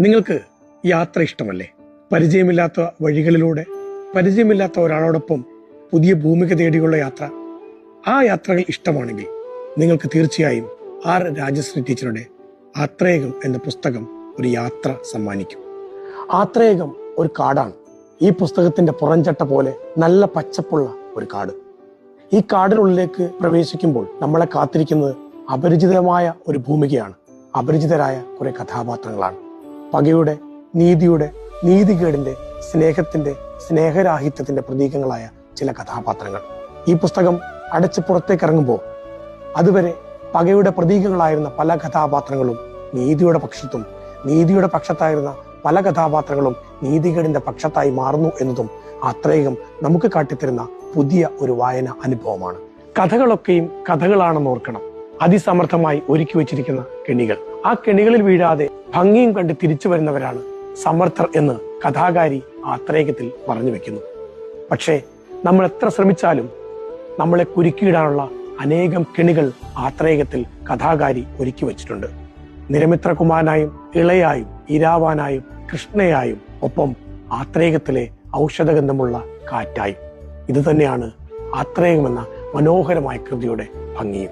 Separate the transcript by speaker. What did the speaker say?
Speaker 1: നിങ്ങൾക്ക് യാത്ര ഇഷ്ടമല്ലേ? പരിചയമില്ലാത്ത വഴികളിലൂടെ പരിചയമില്ലാത്ത ഒരാളോടൊപ്പം പുതിയ ഭൂമിക തേടിയുള്ള യാത്ര. ആ യാത്രകൾ ഇഷ്ടമാണെങ്കിൽ നിങ്ങൾക്ക് തീർച്ചയായും ആർ രാജശ്രീ ടീച്ചറുടെ ആത്രേയം എന്ന പുസ്തകം ഒരു യാത്ര സമ്മാനിക്കും. ആത്രേയം ഒരു കാടാണ്. ഈ പുസ്തകത്തിന്റെ പുറംചട്ട പോലെ നല്ല പച്ചപ്പുള്ള ഒരു കാട്. ഈ കാടിനുള്ളിലേക്ക് പ്രവേശിക്കുമ്പോൾ നമ്മളെ കാത്തിരിക്കുന്നത് അപരിചിതമായ ഒരു ഭൂമികയാണ്. അപരിചിതരായ കുറെ കഥാപാത്രങ്ങളാണ്. പകയുടെ, നീതിയുടെ, നീതികേടിന്റെ, സ്നേഹത്തിന്റെ, സ്നേഹരാഹിത്യത്തിന്റെ പ്രതീകങ്ങളായ ചില കഥാപാത്രങ്ങൾ. ഈ പുസ്തകം അടച്ച് പുറത്തേക്ക് ഇറങ്ങുമ്പോൾ അതുവരെ പകയുടെ പ്രതീകങ്ങളായിരുന്ന പല കഥാപാത്രങ്ങളും നീതിയുടെ പക്ഷത്തും, നീതിയുടെ പക്ഷത്തായിരുന്ന പല കഥാപാത്രങ്ങളും നീതികേടിന്റെ പക്ഷത്തായി മാറുന്നു എന്നതും ആത്രേയം നമുക്ക് കാട്ടിത്തരുന്ന പുതിയ ഒരു വായന അനുഭവമാണ്. കഥകളൊക്കെയും കഥകളാണെന്ന് ഓർക്കണം. അതിസമർത്ഥമായി ഒരുക്കി വെച്ചിരിക്കുന്ന കെണികൾ. ആ കെണികളിൽ വീഴാതെ ഭംഗിയും കണ്ട് തിരിച്ചു വരുന്നവരാണ് സമർത്ഥർ എന്ന് കഥാകാരി ആത്രേയത്തിൽ പറഞ്ഞു വെക്കുന്നു. പക്ഷേ നമ്മൾ എത്ര ശ്രമിച്ചാലും നമ്മളെ കുരുക്കിയിടാനുള്ള അനേകം കെണികൾ ആത്രേയത്തിൽ കഥാകാരി ഒരുക്കി വെച്ചിട്ടുണ്ട്. നിരമിത്രകുമാരനായും ഇളയായും ഇരാവാനായും കൃഷ്ണയായും ഒപ്പം ആത്രേയത്തിലെ ഔഷധഗന്ധമുള്ള കാറ്റായും. ഇത് തന്നെയാണ് ആത്രേയം എന്ന മനോഹരമായ കൃതിയുടെ ഭംഗിയും.